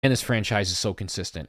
and this franchise is so consistent.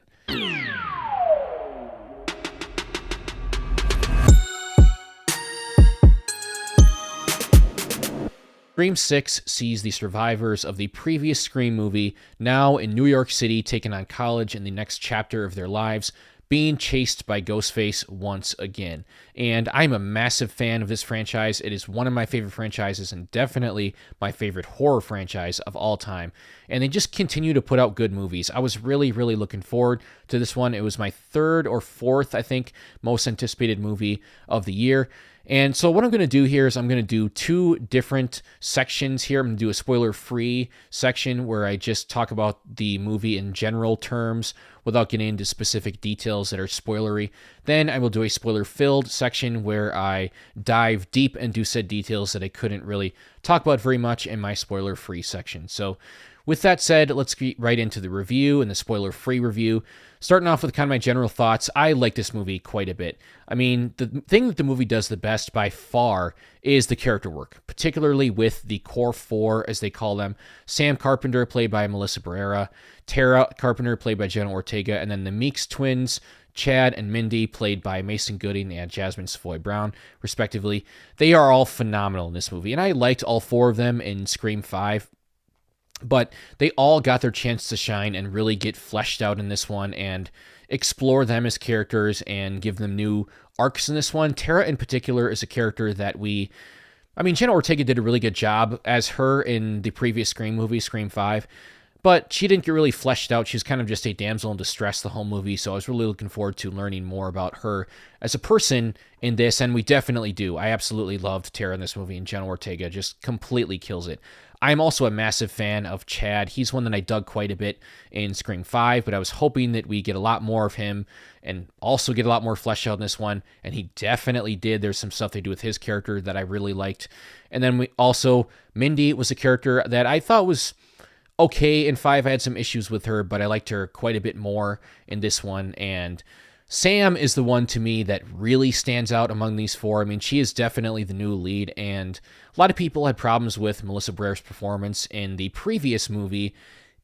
Scream 6 sees the survivors of the previous Scream movie now in New York City taking on college in the next chapter of their lives, being chased by Ghostface once again. And I'm a massive fan of this franchise. It is one of my favorite franchises and definitely my favorite horror franchise of all time. And they just continue to put out good movies. I was really, really looking forward to this one. It was my third or fourth, I think, most anticipated movie of the year. And so what I'm going to do here is I'm going to do two different sections here. I'm going to do a spoiler-free section where I just talk about the movie in general terms without getting into specific details that are spoilery. Then I will do a spoiler-filled section where I dive deep into said details that I couldn't really talk about very much in my spoiler-free section. So with that said, let's get right into the review and the spoiler-free review. Starting off with kind of my general thoughts, I like this movie quite a bit. I mean, the thing that the movie does the best by far is the character work, particularly with the core four, as they call them. Sam Carpenter, played by Melissa Barrera, Tara Carpenter, played by Jenna Ortega, and then the Meeks twins, Chad and Mindy, played by Mason Gooding and Jasmine Savoy Brown, respectively. They are all phenomenal in this movie, and I liked all four of them in Scream 5. But they all got their chance to shine and really get fleshed out in this one and explore them as characters and give them new arcs in this one. Tara, in particular, is a character that Jenna Ortega did a really good job as her in the previous Scream movie, Scream 5. But she didn't get really fleshed out. She's kind of just a damsel in distress the whole movie, so I was really looking forward to learning more about her as a person in this, and we definitely do. I absolutely loved Tara in this movie, and Jenna Ortega just completely kills it. I'm also a massive fan of Chad. He's one that I dug quite a bit in Scream 5, but I was hoping that we get a lot more of him and also get a lot more fleshed out in this one, and he definitely did. There's some stuff they do with his character that I really liked. And then Mindy was a character that I thought was okay in 5. I had some issues with her, but I liked her quite a bit more in this one. And Sam is the one to me that really stands out among these four. I mean, she is definitely the new lead, and a lot of people had problems with Melissa Barrera's performance in the previous movie.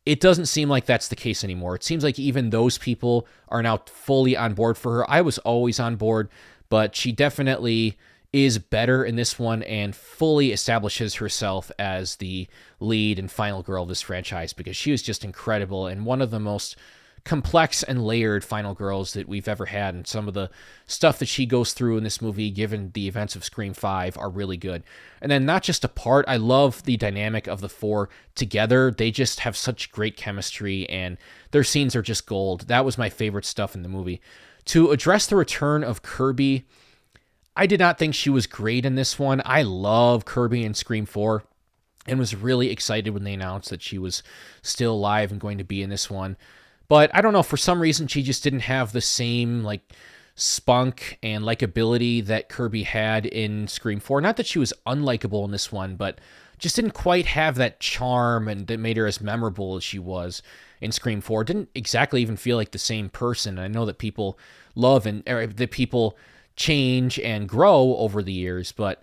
It doesn't seem like that's the case anymore. It seems like even those people are now fully on board for her. I was always on board, but she definitely is better in this one and fully establishes herself as the lead and final girl of this franchise because she was just incredible and one of the most complex and layered final girls that we've ever had, and some of the stuff that she goes through in this movie, given the events of Scream 5, are really good. And then not just apart, I love the dynamic of the four together. They just have such great chemistry, and their scenes are just gold. That was my favorite stuff in the movie. To address the return of Kirby, I did not think she was great in this one. I love Kirby in Scream 4 and was really excited when they announced that she was still alive and going to be in this one. But I don't know, for some reason, she just didn't have the same spunk and likability that Kirby had in Scream 4. Not that she was unlikable in this one, but just didn't quite have that charm and that made her as memorable as she was in Scream 4. Didn't exactly even feel like the same person. I know that people that people change and grow over the years, but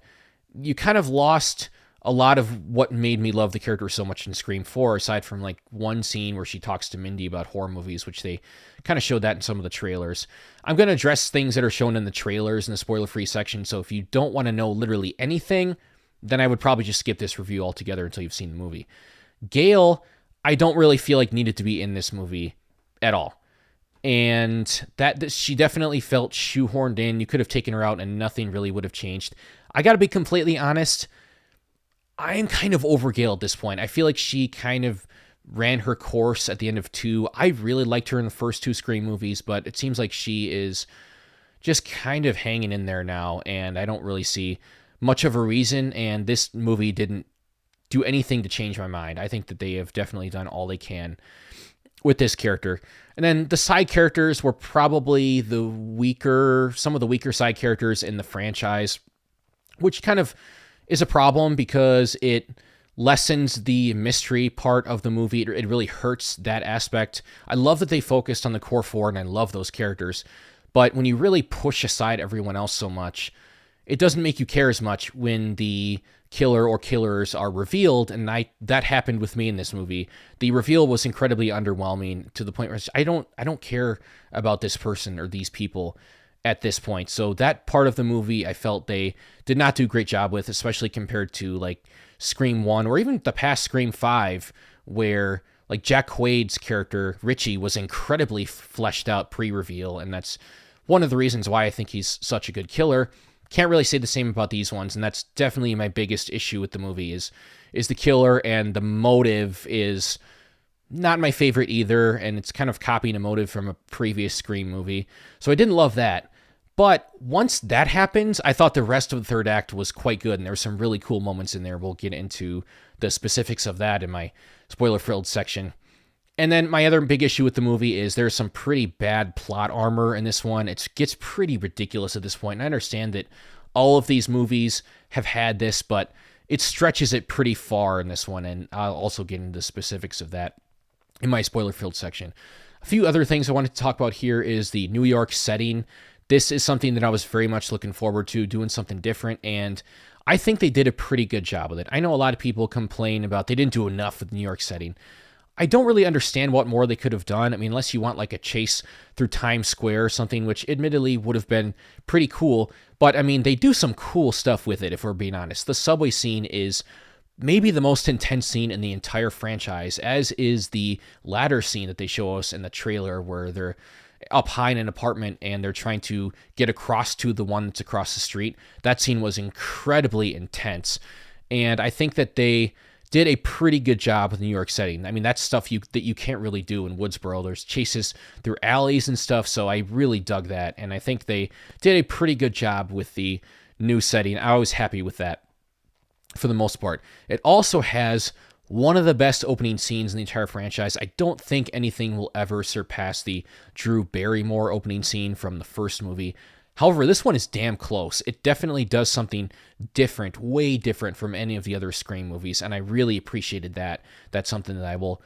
you kind of lost a lot of what made me love the character so much in Scream 4, aside from one scene where she talks to Mindy about horror movies, which they kind of showed that in some of the trailers. I'm going to address things that are shown in the trailers in the spoiler-free section, so if you don't want to know literally anything, then I would probably just skip this review altogether until you've seen the movie. Gale, I don't really feel like needed to be in this movie at all. And that she definitely felt shoehorned in. You could have taken her out and nothing really would have changed. I got to be completely honest, I am kind of over Gale at this point. I feel like she kind of ran her course at the end of 2. I really liked her in the first 2 Scream movies, but it seems like she is just kind of hanging in there now, and I don't really see much of a reason, and this movie didn't do anything to change my mind. I think that they have definitely done all they can with this character. And then the side characters were probably some of the weaker side characters in the franchise, which kind of is a problem because it lessens the mystery part of the movie. It really hurts that aspect. I love that they focused on the core 4, and I love those characters. But when you really push aside everyone else so much, it doesn't make you care as much when the killer or killers are revealed, and that happened with me in this movie. The reveal was incredibly underwhelming to the point where I don't care about this person or these people at this point. So that part of the movie I felt they did not do a great job with, especially compared to like Scream 1 or even the past Scream 5, where like Jack Quaid's character Richie was incredibly fleshed out pre-reveal, and that's one of the reasons why I think he's such a good killer. Can't really say the same about these ones, and that's definitely my biggest issue with the movie is the killer, and the motive is not my favorite either, and it's kind of copying a motive from a previous Scream movie. So I didn't love that. But once that happens, I thought the rest of the third act was quite good, and there were some really cool moments in there. We'll get into the specifics of that in my spoiler-filled section. And then my other big issue with the movie is there's some pretty bad plot armor in this one. It gets pretty ridiculous at this point, and I understand that all of these movies have had this, but it stretches it pretty far in this one, and I'll also get into the specifics of that in my spoiler-filled section. A few other things I wanted to talk about here is the New York setting. This is something that I was very much looking forward to, doing something different, and I think they did a pretty good job with it. I know a lot of people complain about they didn't do enough with the New York setting. I don't really understand what more they could have done. I mean, unless you want like a chase through Times Square or something, which admittedly would have been pretty cool. But I mean, they do some cool stuff with it, if we're being honest. The subway scene is maybe the most intense scene in the entire franchise, as is the ladder scene that they show us in the trailer where they're up high in an apartment and they're trying to get across to the one that's across the street. That scene was incredibly intense. And I think that they did a pretty good job with the New York setting. I mean, that's stuff that you can't really do in Woodsboro. There's chases through alleys and stuff, so I really dug that. And I think they did a pretty good job with the new setting. I was happy with that for the most part. It also has one of the best opening scenes in the entire franchise. I don't think anything will ever surpass the Drew Barrymore opening scene from the first movie. However, this one is damn close. It definitely does something different, way different from any of the other Scream movies, and I really appreciated that. That's something that I will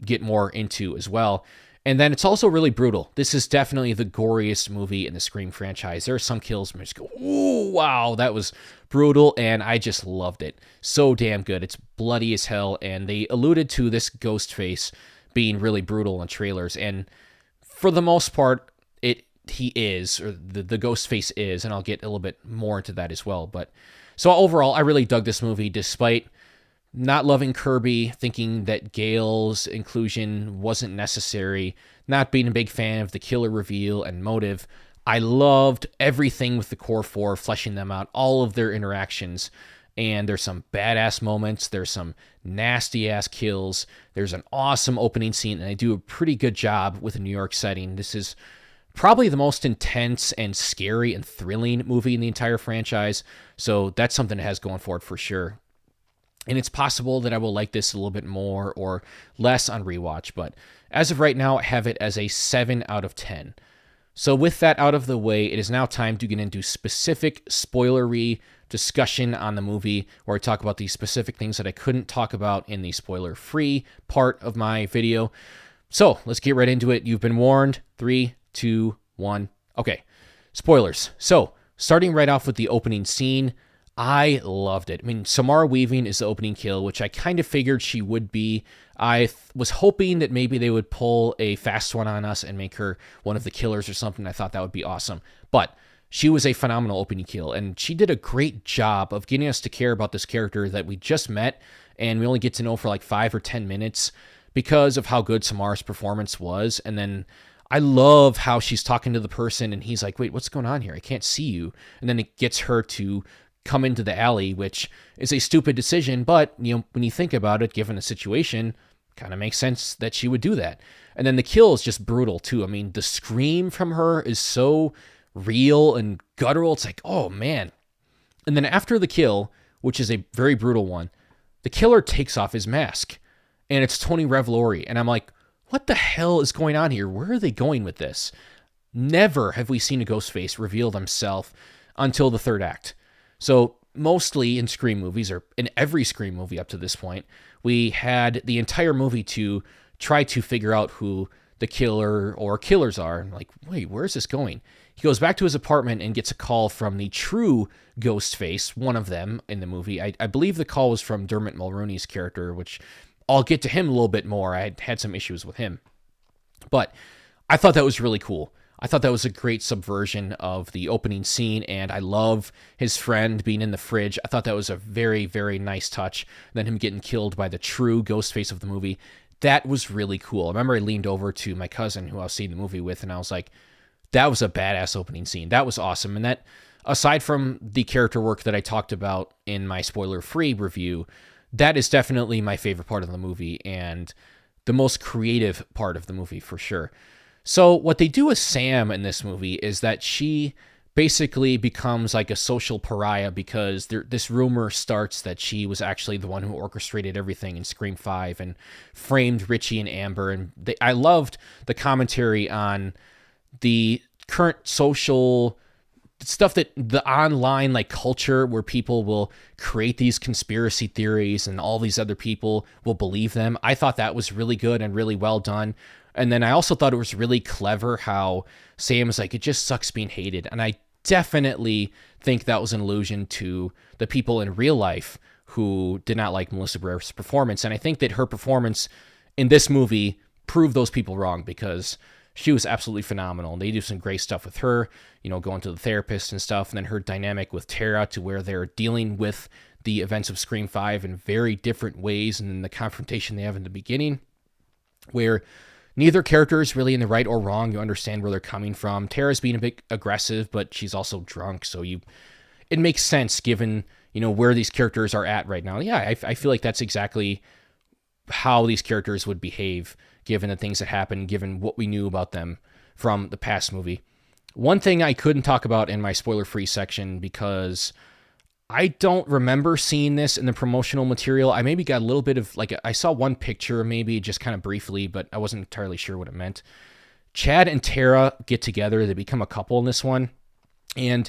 get more into as well. And then it's also really brutal. This is definitely the goriest movie in the Scream franchise. There are some kills where you just go, ooh, wow, that was brutal, and I just loved it. So damn good. It's bloody as hell, and they alluded to this ghost face being really brutal in trailers, and for the most part, he is, or the ghost face is, and I'll get a little bit more into that as well. But so overall, I really dug this movie, despite not loving Kirby, thinking that Gale's inclusion wasn't necessary, not being a big fan of the killer reveal and motive. I loved everything with the core four, fleshing them out, all of their interactions. And there's some badass moments. There's some nasty ass kills. There's an awesome opening scene, and they do a pretty good job with the New York setting. This is probably the most intense and scary and thrilling movie in the entire franchise. So that's something it has going for it for sure. And it's possible that I will like this a little bit more or less on rewatch, but as of right now, I have it as a 7 out of 10. So with that out of the way, it is now time to get into specific spoilery discussion on the movie, where I talk about the specific things that I couldn't talk about in the spoiler-free part of my video. So let's get right into it. You've been warned. 3, 2, 1. Okay, spoilers. So starting right off with the opening scene, I loved it. I mean, Samara Weaving is the opening kill, which I kind of figured she would be. I was hoping that maybe they would pull a fast one on us and make her one of the killers or something. I thought that would be awesome. But she was a phenomenal opening kill, and she did a great job of getting us to care about this character that we just met, and we only get to know for like 5 or 10 minutes because of how good Samara's performance was. And then I love how she's talking to the person, and he's like, wait, what's going on here? I can't see you. And then it gets her to come into the alley, which is a stupid decision, but when you think about it, given the situation, kind of makes sense that she would do that. And then the kill is just brutal too. I mean, the scream from her is so real and guttural. It's like, oh man. And then after the kill, which is a very brutal one, the killer takes off his mask, and it's Tony Revolori. And I'm like, what the hell is going on here? Where are they going with this? Never have we seen a Ghostface reveal himself until the third act. So mostly in Scream movies, or in every Scream movie up to this point, we had the entire movie to try to figure out who the killer or killers are. I'm like, wait, where's this going? He goes back to his apartment and gets a call from the true Ghostface, one of them in the movie. I believe the call was from Dermot Mulroney's character, which I'll get to him a little bit more. I had some issues with him. But I thought that was really cool. I thought that was a great subversion of the opening scene, and I love his friend being in the fridge. I thought that was a very, very nice touch. And then him getting killed by the true Ghostface of the movie. That was really cool. I remember I leaned over to my cousin who I was seeing the movie with, and I was like, that was a badass opening scene. That was awesome. And that, aside from the character work that I talked about in my spoiler-free review, that is definitely my favorite part of the movie and the most creative part of the movie for sure. So what they do with Sam in this movie is that she basically becomes like a social pariah because this rumor starts that she was actually the one who orchestrated everything in Scream 5 and framed Richie and Amber. And I loved the commentary on the current social stuff, that the online like culture where people will create these conspiracy theories and all these other people will believe them. I thought that was really good and really well done. And then I also thought it was really clever how Sam is like, it just sucks being hated. And I definitely think that was an allusion to the people in real life who did not like Melissa Barrera's performance. And I think that her performance in this movie proved those people wrong because she was absolutely phenomenal. They do some great stuff with her, going to the therapist and stuff. And then her dynamic with Tara, to where they're dealing with the events of Scream 5 in very different ways. And then the confrontation they have in the beginning, where neither character is really in the right or wrong. You understand where they're coming from. Tara's being a bit aggressive, but she's also drunk. So it makes sense given, where these characters are at right now. Yeah, I feel like that's exactly how these characters would behave given the things that happened, given what we knew about them from the past movie. One thing I couldn't talk about in my spoiler-free section because I don't remember seeing this in the promotional material. I maybe got a little bit of, I saw one picture maybe just kind of briefly, but I wasn't entirely sure what it meant. Chad and Tara get together. They become a couple in this one. And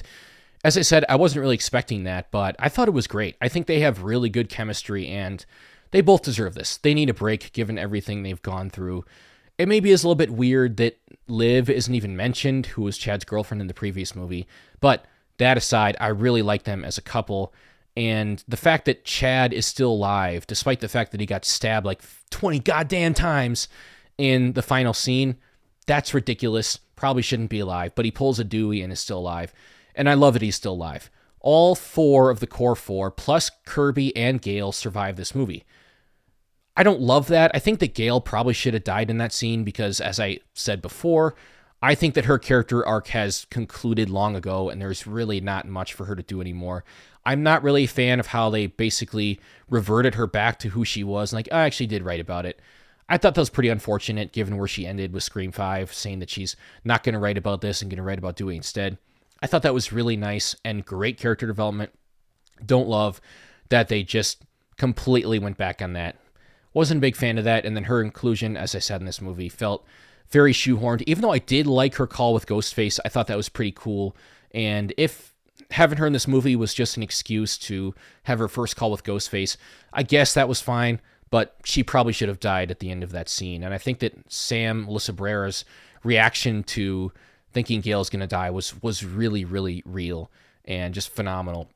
as I said, I wasn't really expecting that, but I thought it was great. I think they have really good chemistry, and they both deserve this. They need a break given everything they've gone through. It maybe is a little bit weird that Liv isn't even mentioned, who was Chad's girlfriend in the previous movie, but that aside, I really like them as a couple, and the fact that Chad is still alive, despite the fact that he got stabbed like 20 goddamn times in the final scene, that's ridiculous. Probably shouldn't be alive, but he pulls a Dewey and is still alive, and I love that he's still alive. All four of the core four, plus Kirby and Gale, survive this movie. I don't love that. I think that Gale probably should have died in that scene because, as I said before, I think that her character arc has concluded long ago, and there's really not much for her to do anymore. I'm not really a fan of how they basically reverted her back to who she was. Like, I actually did write about it. I thought that was pretty unfortunate, given where she ended with Scream 5, saying that she's not going to write about this and going to write about Dewey instead. I thought that was really nice and great character development. Don't love that they just completely went back on that. Wasn't a big fan of that, and then her inclusion, as I said in this movie, felt very shoehorned. Even though I did like her call with Ghostface, I thought that was pretty cool. And if having her in this movie was just an excuse to have her first call with Ghostface, I guess that was fine, but she probably should have died at the end of that scene. And I think that Sam Melissa Barrera's reaction to thinking Gale's going to die was really, really real and just phenomenal.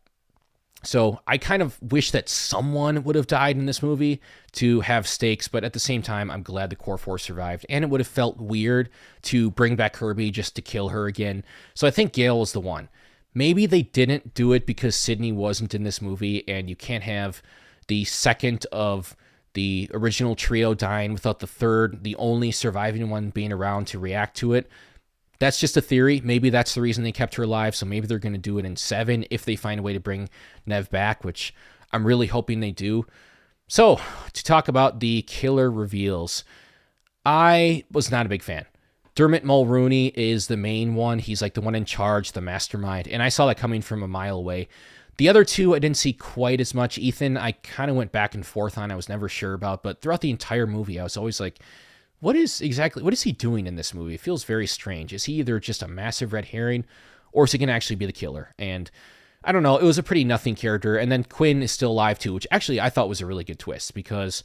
So I kind of wish that someone would have died in this movie to have stakes, but at the same time, I'm glad the core four survived, and it would have felt weird to bring back Kirby just to kill her again. So I think Gale was the one. Maybe they didn't do it because Sidney wasn't in this movie, and you can't have the second of the original trio dying without the third, the only surviving one, being around to react to it. That's just a theory. Maybe that's the reason they kept her alive, so maybe they're going to do it in 7 if they find a way to bring Nev back, which I'm really hoping they do. So, to talk about the killer reveals, I was not a big fan. Dermot Mulroney is the main one. He's like the one in charge, the mastermind, and I saw that coming from a mile away. The other two, I didn't see quite as much. Ethan, I kind of went back and forth on. I was never sure about, but throughout the entire movie, I was always like, what is he doing in this movie? It feels very strange. Is he either just a massive red herring, or is he going to actually be the killer? And I don't know. It was a pretty nothing character. And then Quinn is still alive too, which actually I thought was a really good twist because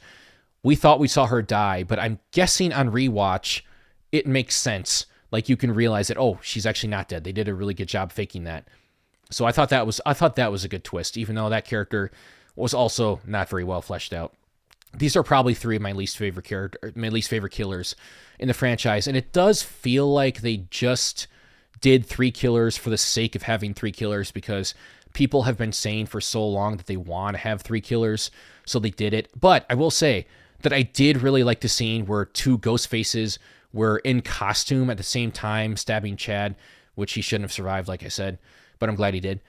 we thought we saw her die, but I'm guessing on rewatch, it makes sense. Like you can realize that, oh, she's actually not dead. They did a really good job faking that. So I thought that was a good twist, even though that character was also not very well fleshed out. These are probably three of my least favorite killers in the franchise, and it does feel like they just did three killers for the sake of having three killers, because people have been saying for so long that they want to have three killers, so they did it. But I will say that I did really like the scene where two ghost faces were in costume at the same time stabbing Chad, which he shouldn't have survived, like I said, but I'm glad he did.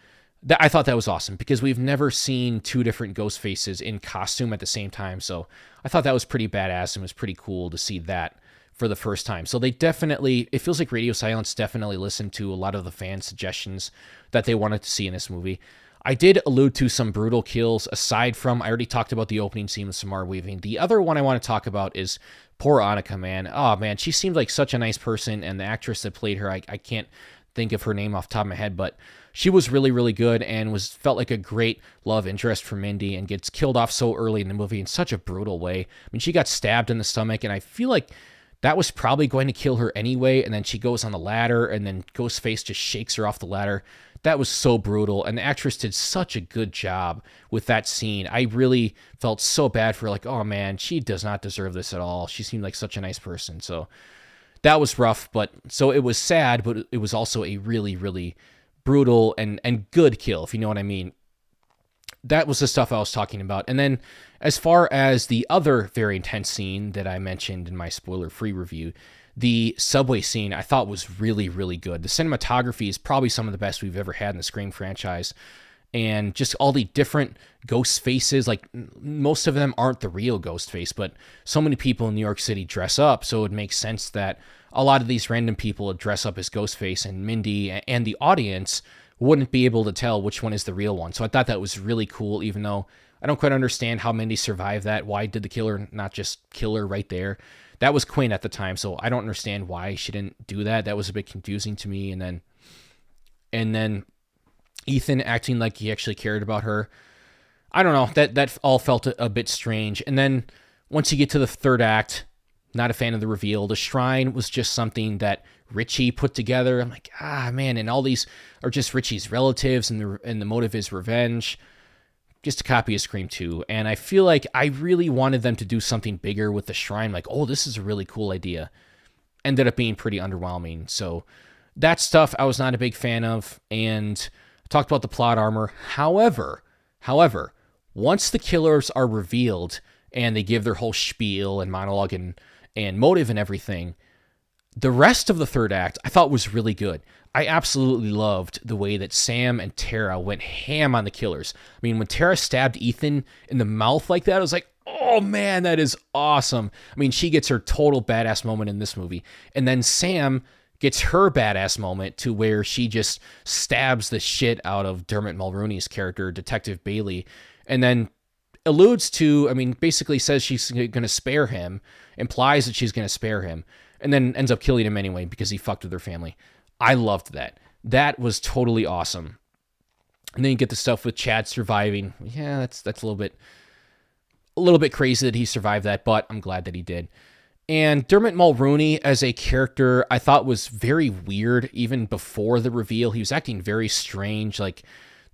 I thought that was awesome, because we've never seen two different ghost faces in costume at the same time, so I thought that was pretty badass, and it was pretty cool to see that for the first time. So they definitely, it feels like Radio Silence definitely listened to a lot of the fan suggestions that they wanted to see in this movie. I did allude to some brutal kills aside from, I already talked about the opening scene with Samara Weaving. The other one I want to talk about is poor Annika, man. Oh, man, she seemed like such a nice person, and the actress that played her, I can't think of her name off the top of my head, but she was really, really good and felt like a great love interest for Mindy, and gets killed off so early in the movie in such a brutal way. I mean, she got stabbed in the stomach, and I feel like that was probably going to kill her anyway, and then she goes on the ladder, and then Ghostface just shakes her off the ladder. That was so brutal, and the actress did such a good job with that scene. I really felt so bad for her, like, oh man, she does not deserve this at all. She seemed like such a nice person, so that was rough, but so it was sad, but it was also a really, really brutal and good kill, if you know what I mean. That was the stuff I was talking about. And then as far as the other very intense scene that I mentioned in my spoiler-free review, the subway scene I thought was really, really good. The cinematography is probably some of the best we've ever had in the Scream franchise. And just all the different ghost faces, like most of them aren't the real ghost face, but so many people in New York City dress up, so it makes sense that a lot of these random people would dress up as Ghostface, and Mindy and the audience wouldn't be able to tell which one is the real one. So I thought that was really cool, even though I don't quite understand how Mindy survived that. Why did the killer not just kill her right there? That was Quinn at the time, so I don't understand why she didn't do that. That was a bit confusing to me. And then Ethan acting like he actually cared about her. I don't know. That all felt a bit strange. And then once you get to the third act, not a fan of the reveal. The shrine was just something that Richie put together. I'm like, man, and all these are just Richie's relatives, and the motive is revenge. Just a copy of Scream 2. And I feel like I really wanted them to do something bigger with the shrine. Like, oh, this is a really cool idea. Ended up being pretty underwhelming. So that stuff I was not a big fan of. And I talked about the plot armor. However, once the killers are revealed and they give their whole spiel and monologue and motive and everything, the rest of the third act I thought was really good. I absolutely loved the way that Sam and Tara went ham on the killers. I mean, when Tara stabbed Ethan in the mouth like that, I was like, oh man, that is awesome. I mean, she gets her total badass moment in this movie. And then Sam gets her badass moment to where she just stabs the shit out of Dermot Mulroney's character, Detective Bailey, and then alludes to, I mean, basically says she's going to spare him, implies that she's going to spare him, and then ends up killing him anyway because he fucked with her family. I loved that. That was totally awesome. And then you get the stuff with Chad surviving. Yeah, that's a little bit crazy that he survived that, but I'm glad that he did. And Dermot Mulroney as a character, I thought was very weird even before the reveal. He was acting very strange. Like,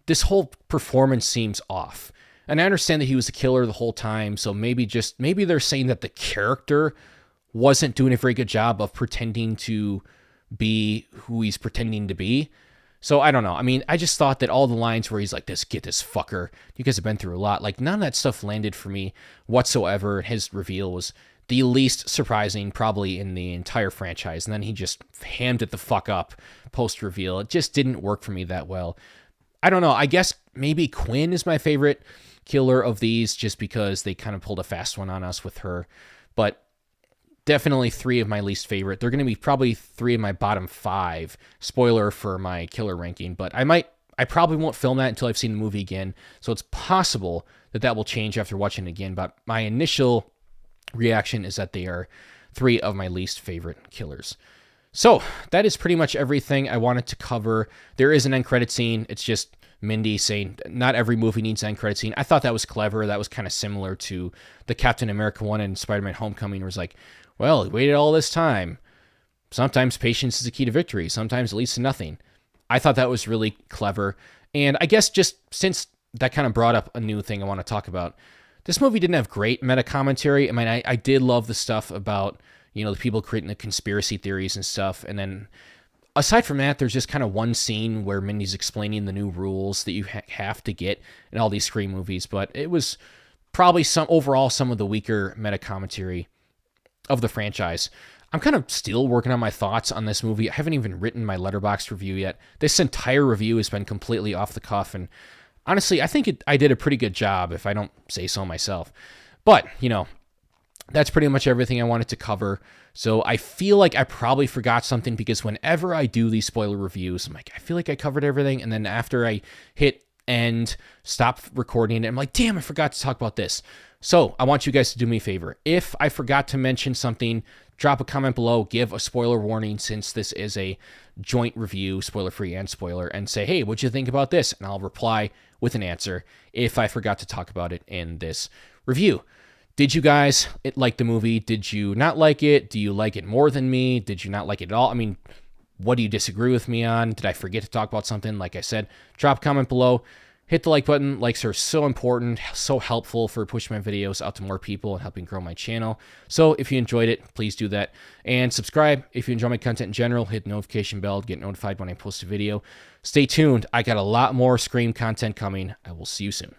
this whole performance seems off. And I understand that he was a killer the whole time, so maybe they're saying that the character wasn't doing a very good job of pretending to be who he's pretending to be. So I don't know. I mean, I just thought that all the lines where he's like, get this fucker, you guys have been through a lot. Like, none of that stuff landed for me whatsoever. His reveal was the least surprising probably in the entire franchise. And then he just hammed it the fuck up post-reveal. It just didn't work for me that well. I don't know. I guess maybe Quinn is my favorite killer of these just because they kind of pulled a fast one on us with her. But definitely three of my least favorite. They're going to be probably three of my bottom five. Spoiler for my killer ranking. But I probably won't film that until I've seen the movie again. So it's possible that will change after watching it again. But my initial reaction is that they are three of my least favorite killers. So that is pretty much everything I wanted to cover. There is an end credit scene. It's just Mindy saying not every movie needs an end credit scene. I thought that was clever. That was kind of similar to the Captain America one and Spider-Man Homecoming, where it's like, well, he waited all this time. sometimes patience is the key to victory. Sometimes it leads to nothing. I thought that was really clever. And I guess just since that kind of brought up a new thing I want to talk about, this movie didn't have great meta commentary. I mean, I did love the stuff about, the people creating the conspiracy theories and stuff. And then aside from that, there's just kind of one scene where Mindy's explaining the new rules that you have to get in all these Scream movies. But it was probably some of the weaker meta commentary of the franchise. I'm kind of still working on my thoughts on this movie. I haven't even written my Letterboxd review yet. This entire review has been completely off the cuff, and honestly, I think I did a pretty good job, if I don't say so myself. But, that's pretty much everything I wanted to cover. So I feel like I probably forgot something, because whenever I do these spoiler reviews, I'm like, I feel like I covered everything, and then after I hit end, stop recording it, I'm like, damn, I forgot to talk about this. So I want you guys to do me a favor. If I forgot to mention something, drop a comment below, give a spoiler warning, since this is a joint review, spoiler-free and spoiler, and say, hey, what'd you think about this? And I'll reply with an answer if I forgot to talk about it in this review. Did you guys like the movie? Did you not like it? Do you like it more than me? Did you not like it at all? I mean, what do you disagree with me on? Did I forget to talk about something? Like I said, drop a comment below. Hit the like button. Likes are so important, so helpful for pushing my videos out to more people and helping grow my channel. So if you enjoyed it, please do that. And subscribe if you enjoy my content in general. Hit the notification bell to get notified when I post a video. Stay tuned. I got a lot more Scream content coming. I will see you soon.